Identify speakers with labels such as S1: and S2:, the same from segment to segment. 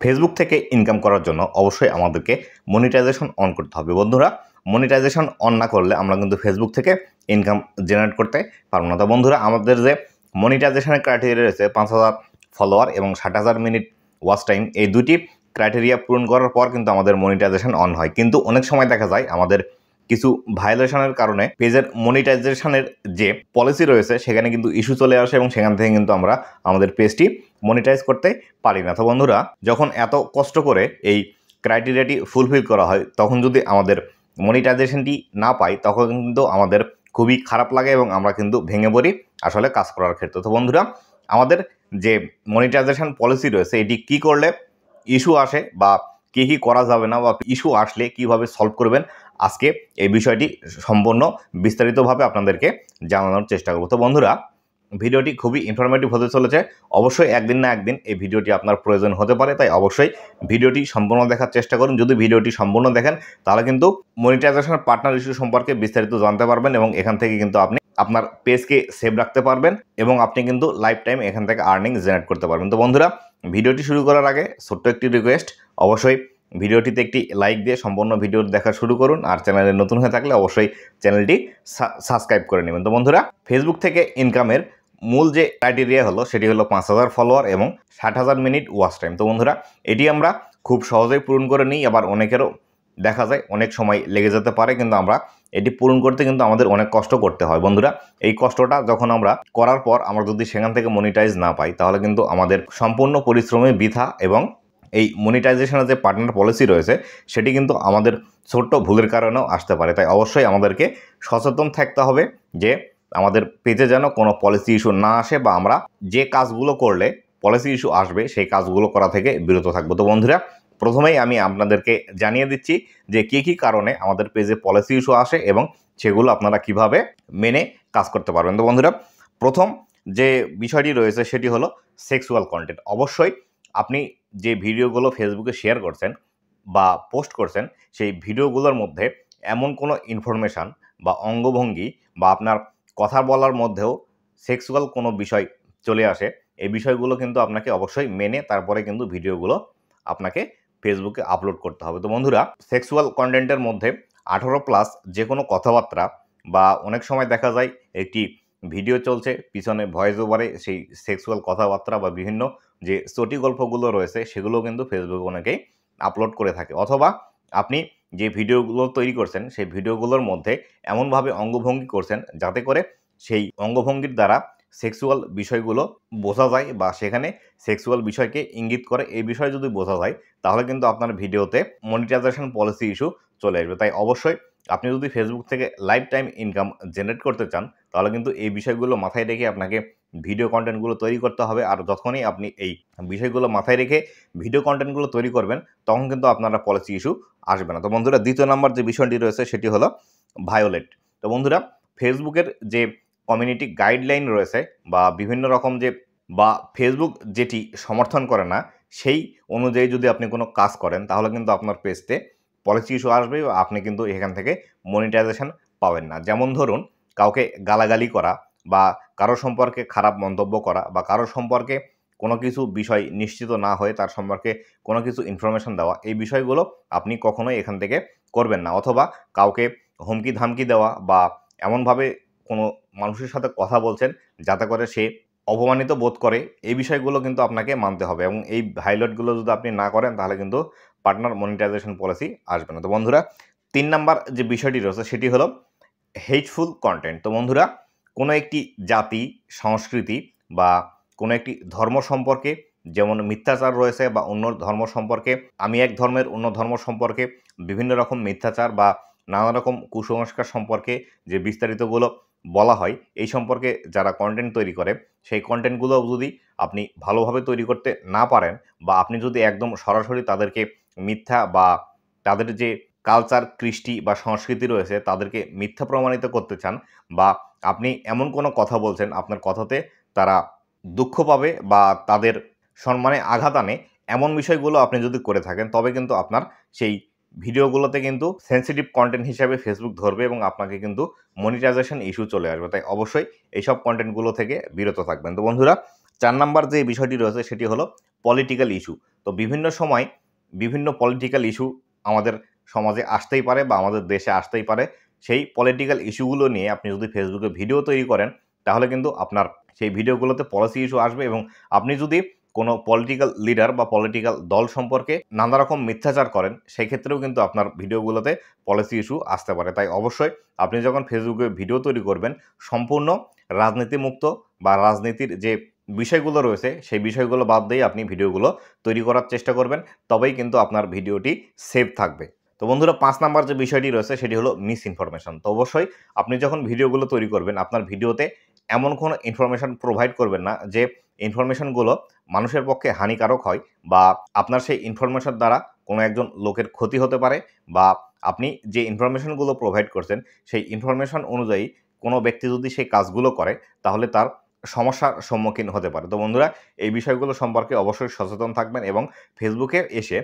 S1: Facebook থেকে income করার জন্য অবশ্যই আমাদেরকে মনিটাইজেশন অন করতে হবে। বন্ধুরা, মনিটাইজেশন অন না করলে আমরা কিন্তু ফেসবুক থেকে ইনকাম জেনারেট করতে পারবো না। তো বন্ধুরা, আমাদের যে মনিটাইজেশনের ক্রাইটেরিয়া রয়েছে 5,000 ফলোয়ার এবং 60,000 মিনিট ওয়াচ টাইম, এই দুটি ক্রাইটেরিয়া পূরণ করার পর কিন্তু আমাদের মনিটাইজেশন অন হয়। কিন্তু অনেক সময় দেখা যায় আমাদের কিছু ভায়োলেশনের কারণে পেজের মনিটাইজেশনের যে পলিসি রয়েছে সেখানে কিন্তু ইস্যু চলে আসে এবং সেখান থেকে কিন্তু আমরা আমাদের পেজটি মনিটাইজ করতে পারি না। তো বন্ধুরা, যখন এত কষ্ট করে এই ক্রাইটেরিয়াটি ফুলফিল করা হয় তখন যদি আমাদের মনিটাইজেশনটি না পাই তখন কিন্তু আমাদের খুবই খারাপ লাগে এবং আমরা কিন্তু ভেঙে পড়ি আসলে কাজ করার ক্ষেত্রে। তো বন্ধুরা, আমাদের যে মনিটাইজেশন পলিসি রয়েছে এটি কি করলে ইস্যু আসে বা কি করা যাবে না বা ইস্যু আসলে কিভাবে সলভ করবেন, আজকে এই বিষয়টি সম্পূর্ণ বিস্তারিতভাবে আপনাদেরকে জানানোর চেষ্টা করব। তো বন্ধুরা, ভিডিওটি খুবই ইনফরমেটিভ হতে চলেছে। অবশ্যই একদিন না একদিন এই ভিডিওটি আপনার প্রয়োজন হতে পারে, তাই অবশ্যই ভিডিওটি সম্পূর্ণ দেখার চেষ্টা করুন। যদি ভিডিওটি সম্পূর্ণ দেখেন তাহলে কিন্তু মনিটাইজেশন পার্টনার ইস্যু সম্পর্কে বিস্তারিত জানতে পারবেন এবং এখান থেকে কিন্তু আপনি আপনার পেজকে সেভ রাখতে পারবেন এবং আপনি কিন্তু লাইফ টাইম এখান থেকে আর্নিং জেনারেট করতে পারবেন। তো বন্ধুরা, ভিডিওটি শুরু করার আগে ছোট্ট একটি রিকোয়েস্ট, অবশ্যই ভিডিওটিতে একটি লাইক দিয়ে সম্পূর্ণ ভিডিও দেখা শুরু করুন। আর চ্যানেলে নতুন হয়ে থাকলে অবশ্যই চ্যানেলটি সাবস্ক্রাইব করে নেবেন। তো বন্ধুরা, ফেসবুক থেকে ইনকামের মূল যে ক্রাইটেরিয়া হলো সেটি হলো 5,000 ফলোয়ার এবং 60,000 মিনিট ওয়াচ টাইম। তো বন্ধুরা, এটি আমরা খুব সহজেই পূরণ করে নিই, আবার অনেকেরও দেখা যায় অনেক সময় লেগে যেতে পারে, কিন্তু আমরা এটি পূরণ করতে কিন্তু আমাদের অনেক কষ্ট করতে হয়। বন্ধুরা, এই কষ্টটা যখন আমরা করার পর আমরা যদি সেখান থেকে মনিটাইজ না পাই তাহলে কিন্তু আমাদের সম্পূর্ণ পরিশ্রমে বৃথা এবং এই মনিটাইজেশনের যে পার্টনার পলিসি রয়েছে সেটি কিন্তু আমাদের ছোট্ট ভুলের কারণেও আসতে পারে। তাই অবশ্যই আমাদেরকে সচেতন থাকতে হবে যে আমাদের পেজে যেন কোনো পলিসি ইস্যু না আসে বা আমরা যে কাজগুলো করলে পলিসি ইস্যু আসবে সেই কাজগুলো করা থেকে বিরত থাকবো। তো বন্ধুরা, প্রথমেই আমি আপনাদেরকে জানিয়ে দিচ্ছি যে কী কারণে আমাদের পেজে পলিসি ইস্যু আসে এবং সেগুলো আপনারা কিভাবে মেনে কাজ করতে পারবেন। তো বন্ধুরা, প্রথম যে বিষয়টি রয়েছে সেটি হলো সেক্সুয়াল কন্টেন্ট। অবশ্যই আপনি যে ভিডিওগুলো ফেসবুকে শেয়ার করছেন বা পোস্ট করছেন সেই ভিডিওগুলোর মধ্যে এমন কোনো ইনফরমেশান বা অঙ্গভঙ্গি বা আপনার কথা বলার মধ্যেও সেক্সুয়াল কোনো বিষয় চলে আসে, এই বিষয়গুলো কিন্তু আপনাকে অবশ্যই মেনে তারপরে কিন্তু ভিডিওগুলো আপনাকে ফেসবুকে আপলোড করতে হবে। তো বন্ধুরা, সেক্সুয়াল কন্টেন্টের মধ্যে 18+ যে কোনো কথাবার্তা বা অনেক সময় দেখা যায় একটি ভিডিও চলছে পিছনে ভয়েস ওভারে সেই সেক্সুয়াল কথাবার্তা বা বিভিন্ন যে চটি গল্পগুলো রয়েছে সেগুলো কিন্তু ফেসবুকে অনেকেই আপলোড করে থাকে, অথবা আপনি যে ভিডিওগুলো তৈরি করছেন সেই ভিডিওগুলোর মধ্যে এমনভাবে অঙ্গভঙ্গি করছেন যাতে করে সেই অঙ্গভঙ্গির দ্বারা সেক্সুয়াল বিষয়গুলো বোঝা যায় বা সেখানে সেক্সুয়াল বিষয়কে ইঙ্গিত করে, এই বিষয় যদি বোঝা যায় তাহলে কিন্তু আপনার ভিডিওতে মনিটাইজেশন পলিসি ইস্যু চলে আসবে। তাই অবশ্যই আপনি যদি ফেসবুক থেকে লাইফ টাইম ইনকাম জেনারেট করতে চান তাহলে কিন্তু এই বিষয়গুলো মাথায় রেখে আপনাকে ভিডিও কন্টেন্টগুলো তৈরি করতে হবে। আর যখনই আপনি এই বিষয়গুলো মাথায় রেখে ভিডিও কন্টেন্টগুলো তৈরি করবেন তখন কিন্তু আপনারা পলিসি ইস্যু আসবে না। তো বন্ধুরা, দ্বিতীয় নম্বর যে বিষয়টি রয়েছে সেটি হলো ভায়োলেট। তো বন্ধুরা, ফেসবুকের যে কমিউনিটি গাইডলাইন রয়েছে বা বিভিন্ন রকম যে বা ফেসবুক যেটি সমর্থন করে না সেই অনুযায়ী যদি আপনি কোনো কাজ করেন তাহলে কিন্তু আপনার পেজতে পলিসি ইস্যু আসবে বা আপনি কিন্তু এখান থেকে মনিটাইজেশন পাবেন না। যেমন ধরুন, কাউকে গালাগালি করা বা কারো সম্পর্কে খারাপ মন্তব্য করা বা কারো সম্পর্কে কোনো কিছু বিষয় নিশ্চিত না হয়ে তার সম্পর্কে কোনো কিছু ইনফরমেশন দেওয়া, এই বিষয়গুলো আপনি কখনোই এখান থেকে করবেন না। অথবা কাউকে হুমকি ধামকি দেওয়া বা এমনভাবে কোনো মানুষের সাথে কথা বলছেন যাতে করে সে অপমানিত বোধ করে, এই বিষয়গুলো কিন্তু আপনাকে মানতে হবে এবং এই হাইলাইটগুলো যদি আপনি না করেন তাহলে কিন্তু পার্টনার মনিটাইজেশন পলিসি আসবে না। তো বন্ধুরা, 3 নাম্বার যে বিষয়টি রয়েছে সেটি হলো হেটফুল কন্টেন্ট। তো বন্ধুরা, কোনো একটি জাতি, সংস্কৃতি বা কোনো একটি ধর্ম সম্পর্কে যেমন মিথ্যাচার রয়েছে বা অন্য ধর্ম সম্পর্কে, আমি এক ধর্মের অন্য ধর্ম সম্পর্কে বিভিন্ন রকম মিথ্যাচার বা নানা রকম কুসংস্কার সম্পর্কে যে বিস্তারিতগুলো বলা হয়, এই সম্পর্কে যারা কন্টেন্ট তৈরি করে সেই কন্টেন্টগুলো যদি আপনি ভালোভাবে তৈরি করতে না পারেন বা আপনি যদি একদম সরাসরি তাদেরকে মিথ্যা বা তাদের যে কালচার, কৃষ্টি বা সংস্কৃতি রয়েছে তাদেরকে মিথ্যা প্রমাণিত করতে চান বা আপনি এমন কোনো কথা বলছেন আপনার কথাতে তারা দুঃখ পাবে বা তাদের সম্মানে আঘাত আনে, এমন বিষয়গুলো আপনি যদি করে থাকেন তবে কিন্তু আপনার সেই ভিডিওগুলোতে কিন্তু সেন্সিটিভ কন্টেন্ট হিসাবে ফেসবুক ধরবে এবং আপনাকে কিন্তু মনিটাইজেশন ইস্যু চলে আসবে। তাই অবশ্যই এইসব কন্টেন্টগুলো থেকে বিরত থাকবেন। তো বন্ধুরা, 4 নাম্বার যে বিষয়টি রয়েছে সেটি হলো পলিটিক্যাল ইস্যু। তো বিভিন্ন সময় বিভিন্ন পলিটিক্যাল ইস্যু আমাদের সমাজে আসতেই পারে বা আমাদের দেশে আসতেই পারে। সেই পলিটিক্যাল ইস্যুগুলো নিয়ে আপনি যদি ফেসবুকে ভিডিও তৈরি করেন, তাহলে কিন্তু আপনার সেই ভিডিওগুলোতে পলিসি ইস্যু আসবে এবং আপনি যদি কোনো পলিটিক্যাল লিডার বা পলিটিক্যাল দল সম্পর্কে নানা রকম মিথ্যাচার করেন, সেক্ষেত্রেও কিন্তু আপনার ভিডিওগুলোতে পলিসি ইস্যু আসতে পারে। তাই অবশ্যই আপনি যখন ফেসবুকে ভিডিও তৈরি করবেন, সম্পূর্ণ রাজনীতিমুক্ত বা রাজনীতির যে বিষয়গুলো রয়েছে, সেই বিষয়গুলো বাদ দিয়ে আপনি ভিডিওগুলো তৈরি করার চেষ্টা করবেন। তবেই কিন্তু আপনার ভিডিওটি সেভ থাকবে। তো বন্ধুরা, ৫ নাম্বার যে বিষয়টি রয়েছে সেটি হলো মিস ইনফরমেশন। তো অবশ্যই আপনি যখন ভিডিওগুলো তৈরি করবেন, আপনার ভিডিওতে এমন কোনো ইনফরমেশন প্রোভাইড করবেন না যে ইনফরমেশনগুলো মানুষের পক্ষে হানিকারক হয় বা আপনার সেই ইনফরমেশন দ্বারা কোনো একজন লোকের ক্ষতি হতে পারে বা আপনি যে ইনফরমেশনগুলো প্রোভাইড করছেন, সেই ইনফরমেশন অনুযায়ী কোনো ব্যক্তি যদি সেই কাজগুলো করে, তাহলে তার সমস্যার সম্মুখীন হতে পারে। তো বন্ধুরা, এই বিষয়গুলো সম্পর্কে অবশ্যই সচেতন থাকবেন এবং ফেসবুকে এসে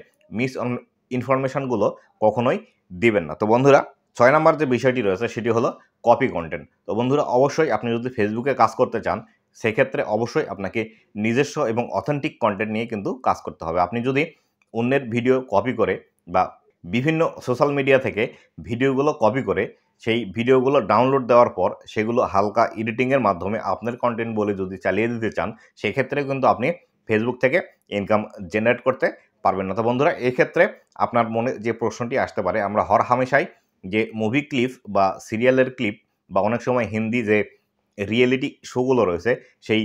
S1: ইনফরমেশনগুলো কখনোই দিবেন না। তো বন্ধুরা, ৬ নাম্বার যে বিষয়টি রয়েছে সেটি হলো কপি কন্টেন্ট। তো বন্ধুরা, অবশ্যই আপনি যদি ফেসবুকে কাজ করতে চান, সেক্ষেত্রে অবশ্যই আপনাকে নিজস্ব এবং অথেন্টিক কন্টেন্ট নিয়ে কিন্তু কাজ করতে হবে। আপনি যদি অন্যের ভিডিও কপি করে বা বিভিন্ন সোশ্যাল মিডিয়া থেকে ভিডিওগুলো কপি করে সেই ভিডিওগুলো ডাউনলোড দেওয়ার পর সেগুলো হালকা এডিটিংয়ের মাধ্যমে আপনার কন্টেন্ট বলে যদি চালিয়ে দিতে চান, সেক্ষেত্রে কিন্তু আপনি ফেসবুক থেকে ইনকাম জেনারেট করতে পারবেন না। তো বন্ধুরা, এক্ষেত্রে আপনার মনে যে প্রশ্নটি আসতে পারে, আমরা হরহামেশাই যে মুভি ক্লিপ বা সিরিয়ালের ক্লিপ বা অনেক সময় হিন্দি যে রিয়েলিটি শোগুলো রয়েছে, সেই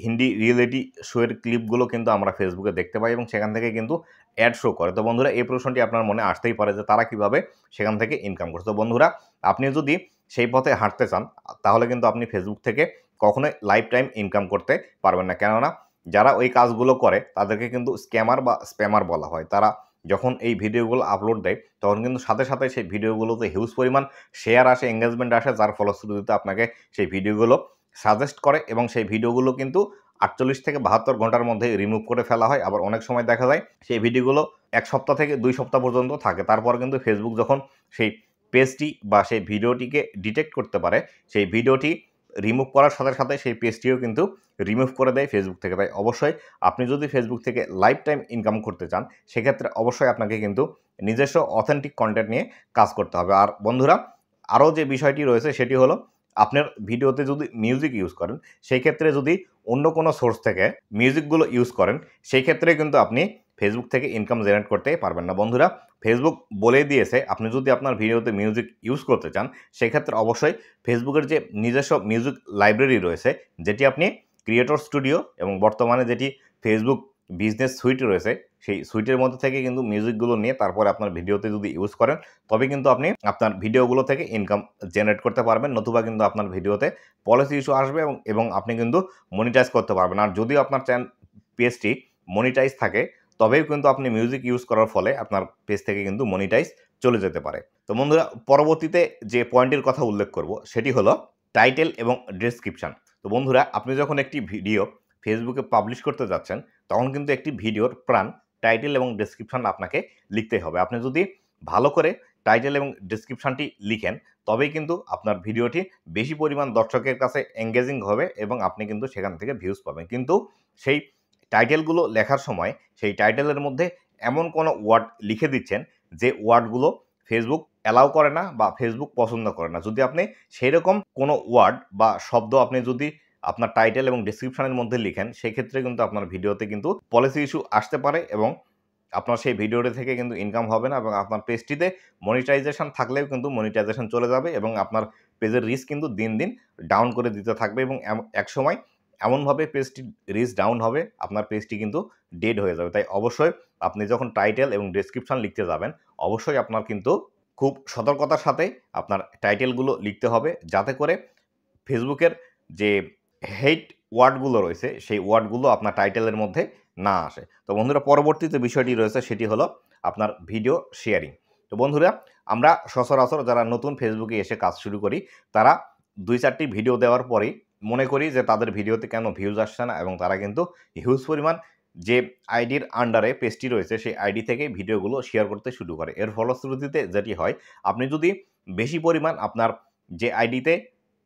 S1: হিন্দি রিয়েলিটি শোয়ের ক্লিপগুলো কিন্তু আমরা ফেসবুকে দেখতে পাই এবং সেখান থেকে কিন্তু অ্যাড শো করে। তো বন্ধুরা, এই প্রশ্নটি আপনার মনে আসতেই পারে যে তারা কিভাবে সেখান থেকে ইনকাম করছে। তো বন্ধুরা, আপনি যদি সেই পথে হাঁটতে চান, তাহলে কিন্তু আপনি ফেসবুক থেকে কখনোই লাইফ টাইম ইনকাম করতে পারবেন না। কেননা যারা ওই কাজগুলো করে তাদেরকে কিন্তু স্ক্যামার বা স্প্যামার বলা হয়। তারা যখন এই ভিডিওগুলো আপলোড দেয়, তখন কিন্তু সাথে সাথে সেই ভিডিওগুলোতে হিউজ পরিমাণ শেয়ার আসে, এঙ্গেজমেন্ট আসে, যার ফলশ্রুতিতে আপনাকে সেই ভিডিওগুলো সাজেস্ট করে এবং সেই ভিডিওগুলো কিন্তু ৪৮ থেকে ৭২ ঘন্টার মধ্যে রিমুভ করে ফেলা হয়। আবার অনেক সময় দেখা যায় সেই ভিডিওগুলো ১ সপ্তাহ থেকে ২ সপ্তাহ পর্যন্ত থাকে। তারপর কিন্তু ফেসবুক যখন সেই পেজটি বা সেই ভিডিওটিকে ডিটেক্ট করতে পারে, সেই ভিডিওটি রিমুভ করার সাথে সাথে সেই পেজটিও কিন্তু রিমুভ করে দেয় ফেসবুক থেকে। তাই অবশ্যই আপনি যদি ফেসবুক থেকে লাইফ টাইম ইনকাম করতে চান, সেক্ষেত্রে অবশ্যই আপনাকে কিন্তু নিজস্ব অথেন্টিক কন্টেন্ট নিয়ে কাজ করতে হবে। আর বন্ধুরা, আরও যে বিষয়টি রয়েছে সেটি হলো, আপনার ভিডিওতে যদি মিউজিক ইউজ করেন, সেই ক্ষেত্রে যদি অন্য কোনো সোর্স থেকে মিউজিকগুলো ইউজ করেন, সেই ক্ষেত্রে কিন্তু আপনি ফেসবুক থেকে ইনকাম জেনারেট করতে পারবেন না। বন্ধুরা, ফেসবুক বলেই দিয়েছে আপনি যদি আপনার ভিডিওতে মিউজিক ইউজ করতে চান, সেক্ষেত্রে অবশ্যই ফেসবুকের যে নিজস্ব মিউজিক লাইব্রেরি রয়েছে, যেটি আপনি ক্রিয়েটর স্টুডিও এবং বর্তমানে যেটি ফেসবুক বিজনেস সুইট রয়েছে, সেই সুইটের মধ্যে থেকে কিন্তু মিউজিকগুলো নিয়ে তারপরে আপনার ভিডিওতে যদি ইউজ করেন, তবে কিন্তু আপনি আপনার ভিডিওগুলো থেকে ইনকাম জেনারেট করতে পারবেন। নতুবা কিন্তু আপনার ভিডিওতে পলিসি ইস্যু আসবে এবং আপনি কিন্তু মনিটাইজ করতে পারবেন। আর যদিও আপনার পেজটি মনিটাইজ থাকে, তবেও কিন্তু আপনি মিউজিক ইউজ করার ফলে আপনার পেজ থেকে কিন্তু মনিটাইজ চলে যেতে পারে। তো বন্ধুরা, পরবর্তীতে যে পয়েন্টের কথা উল্লেখ করব সেটি হলো টাইটেল এবং ডেসক্রিপশন। তো বন্ধুরা, আপনি যখন একটি ভিডিও ফেসবুকে পাবলিশ করতে যাচ্ছেন, তখন কিন্তু একটি ভিডিওর প্রাণ টাইটেল এবং ডেসক্রিপশন আপনাকে লিখতেই হবে। আপনি যদি ভালো করে টাইটেল এবং ডেসক্রিপশনটি লিখেন, তবেই কিন্তু আপনার ভিডিওটি বেশি পরিমাণ দর্শকের কাছে এঙ্গেজিং হবে এবং আপনি কিন্তু সেখান থেকে ভিউজ পাবেন। কিন্তু সেই টাইটেলগুলো লেখার সময় সেই টাইটেলের মধ্যে এমন কোনো ওয়ার্ড লিখে দিচ্ছেন যে ওয়ার্ডগুলো ফেসবুক অ্যালাউ করে না বা ফেসবুক পছন্দ করে না। যদি আপনি সেইরকম কোনো ওয়ার্ড বা শব্দ আপনি যদি আপনার টাইটেল এবং ডেসক্রিপশনের মধ্যে লিখেন, সেক্ষেত্রে কিন্তু আপনার ভিডিওতে কিন্তু পলিসি ইস্যু আসতে পারে এবং আপনার সেই ভিডিওটি থেকে কিন্তু ইনকাম হবে না এবং আপনার পেজটিতে মনিটাইজেশন থাকলেও কিন্তু মনিটাইজেশন চলে যাবে এবং আপনার পেজের রিচ কিন্তু দিন দিন ডাউন করে দিতে থাকবে এবং একসময় এমনভাবে পেজটি রিচ ডাউন হবে, আপনার পেজটি কিন্তু ডেড হয়ে যাবে। তাই অবশ্যই আপনি যখন টাইটেল এবং ডেসক্রিপশন লিখতে যাবেন, অবশ্যই আপনার কিন্তু খুব সতর্কতার সাথে আপনার টাইটেলগুলো লিখতে হবে, যাতে করে ফেসবুকের যে হেট ওয়ার্ডগুলো রয়েছে, সেই ওয়ার্ডগুলো আপনার টাইটেলের মধ্যে না আসে। তো বন্ধুরা, পরবর্তীতে বিষয়টি রয়েছে সেটি হলো আপনার ভিডিও শেয়ারিং। তো বন্ধুরা, আমরা সচরাচর যারা নতুন ফেসবুকে এসে কাজ শুরু করি, তারা ২-৪টি ভিডিও দেওয়ার পরেই মনে করি যে তাদের ভিডিওতে কেন ভিউজ আসছে না এবং তারা কিন্তু হিউজ পরিমাণ যে আইডির আন্ডারে পেজটি রয়েছে, সেই আইডি থেকে ভিডিওগুলো শেয়ার করতে শুরু করে। এর ফলশ্রুতিতে যেটি হয়, আপনি যদি বেশি পরিমাণ আপনার যে আইডিতে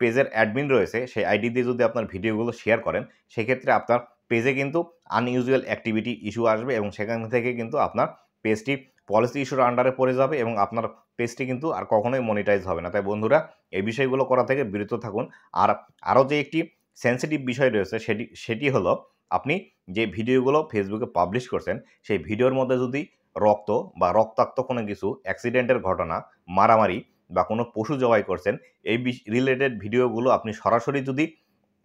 S1: পেজের অ্যাডমিন রয়েছে, সেই আইডি দিয়ে যদি আপনার ভিডিওগুলো শেয়ার করেন, সেক্ষেত্রে আপনার পেজে কিন্তু আনইউজুয়াল অ্যাক্টিভিটি ইস্যু আসবে এবং সেখান থেকে কিন্তু আপনার পেজটি পলিসি ইস্যুর আন্ডারে পড়ে যাবে এবং আপনার পেজটি কিন্তু আর কখনোই মনিটাইজ হবে না। তাই বন্ধুরা এই বিষয়গুলো করা থেকে বিরত থাকুন। আর আরও যে একটি সেন্সিটিভ বিষয় রয়েছে সেটি হলো আপনি যে ভিডিওগুলো ফেসবুকে পাবলিশ করছেন সেই ভিডিওর মধ্যে যদি রক্ত বা রক্তাক্ত কোনো কিছু অ্যাক্সিডেন্টের ঘটনা, মারামারি বা কোনো পশু জবাই করছেন এই রিলেটেড ভিডিওগুলো আপনি সরাসরি যদি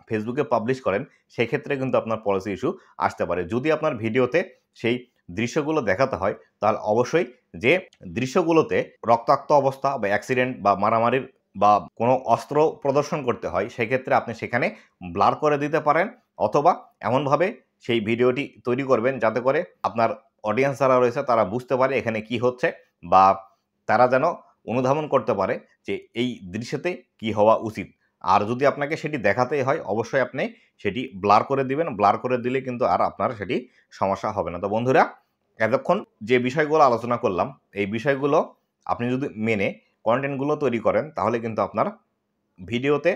S1: ফেসবুকে পাবলিশ করেন সেক্ষেত্রে কিন্তু আপনার পলিসি ইস্যু আসতে পারে। যদি আপনার ভিডিওতে সেই দৃশ্যগুলো দেখাতে হয় তাহলে অবশ্যই যে দৃশ্যগুলোতে রক্তাক্ত অবস্থা বা অ্যাক্সিডেন্ট বা মারামারির বা কোনো অস্ত্র প্রদর্শন করতে হয় সেক্ষেত্রে আপনি সেখানে ব্লার করে দিতে পারেন, অথবা এমনভাবে সেই ভিডিওটি তৈরি করবেন যাতে করে আপনার অডিয়েন্স যারা রয়েছে তারা বুঝতে পারে এখানে কি হচ্ছে, বা তারা যেন অনুধাবন করতে পারে যে এই দৃশ্যতে কি হওয়া উচিত। আর যদি আপনাকে সেটি দেখাতেই হয় অবশ্যই আপনি সেটি ব্লার করে দিবেন। ব্লার করে দিলে কিন্তু আর আপনার সেটি সমস্যা হবে না। তো বন্ধুরা এতক্ষণ যে বিষয়গুলো আলোচনা করলাম এই বিষয়গুলো আপনি যদি মেনে কন্টেন্টগুলো তৈরি করেন তাহলে কিন্তু আপনার ভিডিওতে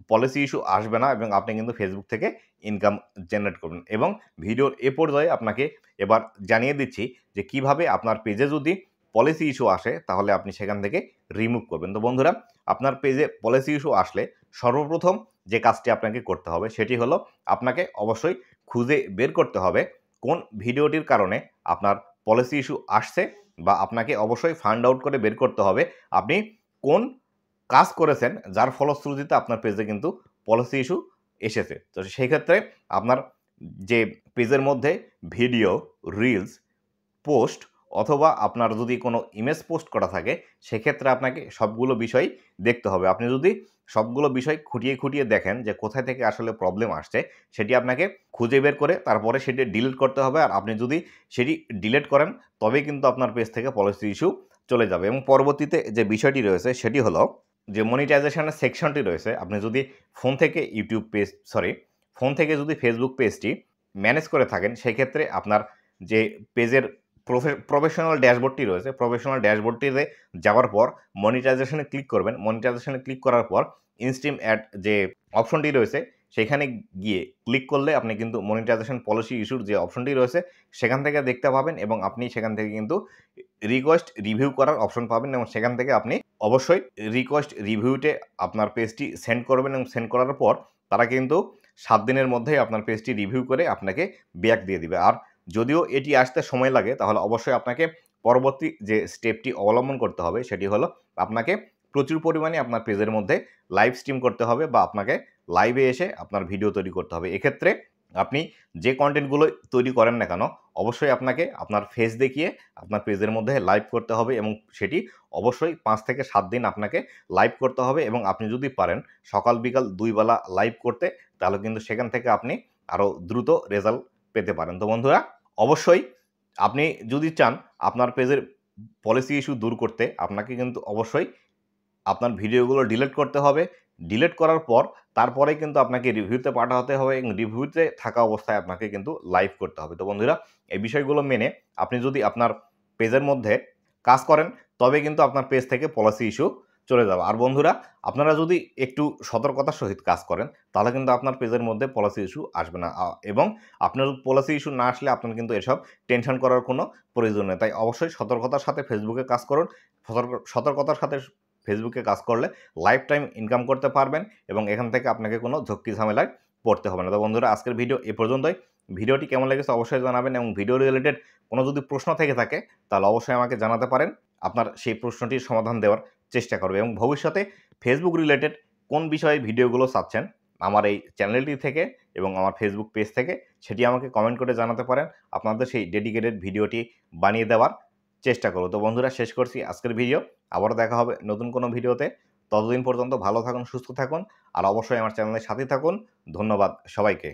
S1: পলিসি ইস্যু আসবে না এবং আপনি কিন্তু ফেসবুক থেকে ইনকাম জেনারেট করবেন। এবং ভিডিওর এ পর্যায়ে আপনাকে এবার জানিয়ে দিচ্ছি যে কিভাবে আপনার পেজে যদি পলিসি ইস্যু আসে তাহলে আপনি সেখান থেকে রিমুভ করবেন। তো বন্ধুরা আপনার পেজে পলিসি ইস্যু আসলে সর্বপ্রথম যে কাজটি আপনাকে করতে হবে সেটি হলো আপনাকে অবশ্যই খুঁজে বের করতে হবে কোন ভিডিওটির কারণে আপনার পলিসি ইস্যু আসছে, বা আপনাকে অবশ্যই ফাইন্ড আউট করে বের করতে হবে আপনি কোন কাজ করেছেন যার ফলশ্রুতিতে আপনার পেজে কিন্তু পলিসি ইস্যু এসেছে। তো সেই ক্ষেত্রে আপনার যে পেজের মধ্যে ভিডিও, রিলস, পোস্ট অথবা আপনার যদি কোনো ইমেজ পোস্ট করা থাকে সেক্ষেত্রে আপনাকে সবগুলো বিষয় দেখতে হবে। আপনি যদি সবগুলো বিষয় খুঁটিয়ে খুঁটিয়ে দেখেন যে কোথায় থেকে আসলে প্রবলেম আসছে সেটি আপনাকে খুঁজে বের করে তারপরে সেটি ডিলিট করতে হবে। আর আপনি যদি সেটি ডিলিট করেন তবেই কিন্তু আপনার পেজ থেকে পলিসি ইস্যু চলে যাবে। এবং পরবর্তীতে যে বিষয়টি রয়েছে সেটি হলো যে মনিটাইজেশনের সেকশনটি রয়েছে আপনি যদি ফোন থেকে যদি ফেসবুক পেজটি ম্যানেজ করে থাকেন সেক্ষেত্রে আপনার যে পেজের প্রফেশনাল ড্যাশবোর্ডটি রয়েছে প্রফেশনাল ড্যাশবোর্ডটিতে যাওয়ার পর মনিটাইজেশনে ক্লিক করবেন। মনিটাইজেশনে ক্লিক করার পর ইনস্ট্রিম অ্যাড যে অপশনটি রয়েছে সেখানে গিয়ে ক্লিক করলে আপনি কিন্তু মনিটাইজেশন পলিসি ইস্যুর যে অপশনটি রয়েছে সেখান থেকে দেখতে পাবেন এবং আপনি সেখান থেকে কিন্তু রিকোয়েস্ট রিভিউ করার অপশন পাবেন এবং সেখান থেকে আপনি অবশ্যই রিকোয়েস্ট রিভিউতে আপনার পেজটি সেন্ড করবেন এবং সেন্ড করার পর তারা কিন্তু 7 দিনের মধ্যেই আপনার পেজটি রিভিউ করে আপনাকে ব্যাক দিয়ে দিবে। আর যদিও এটি আসতে সময় লাগে তাহলে অবশ্যই আপনাকে পরবর্তী যে স্টেপটি অবলম্বন করতে হবে সেটি হলো আপনাকে প্রচুর পরিমাণে আপনার পেজের মধ্যে লাইভ স্ট্রিম করতে হবে বা আপনাকে লাইভে এসে আপনার ভিডিও তৈরি করতে হবে। এক্ষেত্রে আপনি যে কন্টেন্টগুলো তৈরি করেন না কেন অবশ্যই আপনাকে আপনার ফেস দেখিয়ে আপনার পেজের মধ্যে লাইভ করতে হবে এবং সেটি অবশ্যই 5 থেকে 7 দিন আপনাকে লাইভ করতে হবে। এবং আপনি যদি পারেন সকাল বিকাল 2 বেলা লাইভ করতে তাহলে কিন্তু সেখান থেকে আপনি আরও দ্রুত রেজাল্ট পেতে পারেন। তো বন্ধুরা অবশ্যই আপনি যদি চান আপনার পেজের পলিসি ইস্যু দূর করতে আপনাকে কিন্তু অবশ্যই আপনার ভিডিওগুলো ডিলিট করতে হবে। ডিলিট করার পর তারপরে কিন্তু আপনাকে রিভিউতে পাঠাতে হবে এবং রিভিউতে থাকা অবস্থায় আপনাকে কিন্তু লাইভ করতে হবে। তো বন্ধুরা এই বিষয়গুলো মেনে আপনি যদি আপনার পেজের মধ্যে কাজ করেন তবে কিন্তু আপনার পেজ থেকে পলিসি ইস্যু চলে যাবে। আর বন্ধুরা আপনারা যদি একটু সতর্কতার সহিত কাজ করেন তাহলে কিন্তু আপনার পেজের মধ্যে পলিসি ইস্যু আসবে না এবং আপনার পলিসি ইস্যু না আসলে আপনার কিন্তু এসব টেনশন করার কোনো প্রয়োজন নেই। তাই অবশ্যই সতর্কতার সাথে ফেসবুকে কাজ করুন। সতর্কতার সাথে ফেসবুকে কাজ করলে লাইফ টাইম ইনকাম করতে পারবেন এবং এখান থেকে আপনাকে কোনো ঝক্কি ঝামেলায় পড়তে হবে না। তো বন্ধুরা আজকের ভিডিও এ পর্যন্তই। ভিডিওটি কেমন লেগেছে অবশ্যই জানাবেন এবং ভিডিও রিলেটেড কোনো যদি প্রশ্ন থেকে থাকে তাহলে অবশ্যই আমাকে জানাতে পারেন। আপনার সেই প্রশ্নটির সমাধান দেওয়ার চেষ্টা করবে এবং ভবিষ্যতে ফেসবুক রিলেটেড কোন বিষয়ে ভিডিওগুলো চাচ্ছেন আমার এই চ্যানেলটি থেকে এবং আমার ফেসবুক পেজ থেকে সেটি আমাকে কমেন্ট করে জানাতে পারেন। আপনাদের সেই ডেডিকেটেড ভিডিওটি বানিয়ে দেওয়ার চেষ্টা করব। তো বন্ধুরা শেষ করছি আজকের ভিডিও। আবারও দেখা হবে নতুন কোনো ভিডিওতে। ততদিন পর্যন্ত ভালো থাকুন, সুস্থ থাকুন আর অবশ্যই আমার চ্যানেলের সাথেই থাকুন। ধন্যবাদ সবাইকে।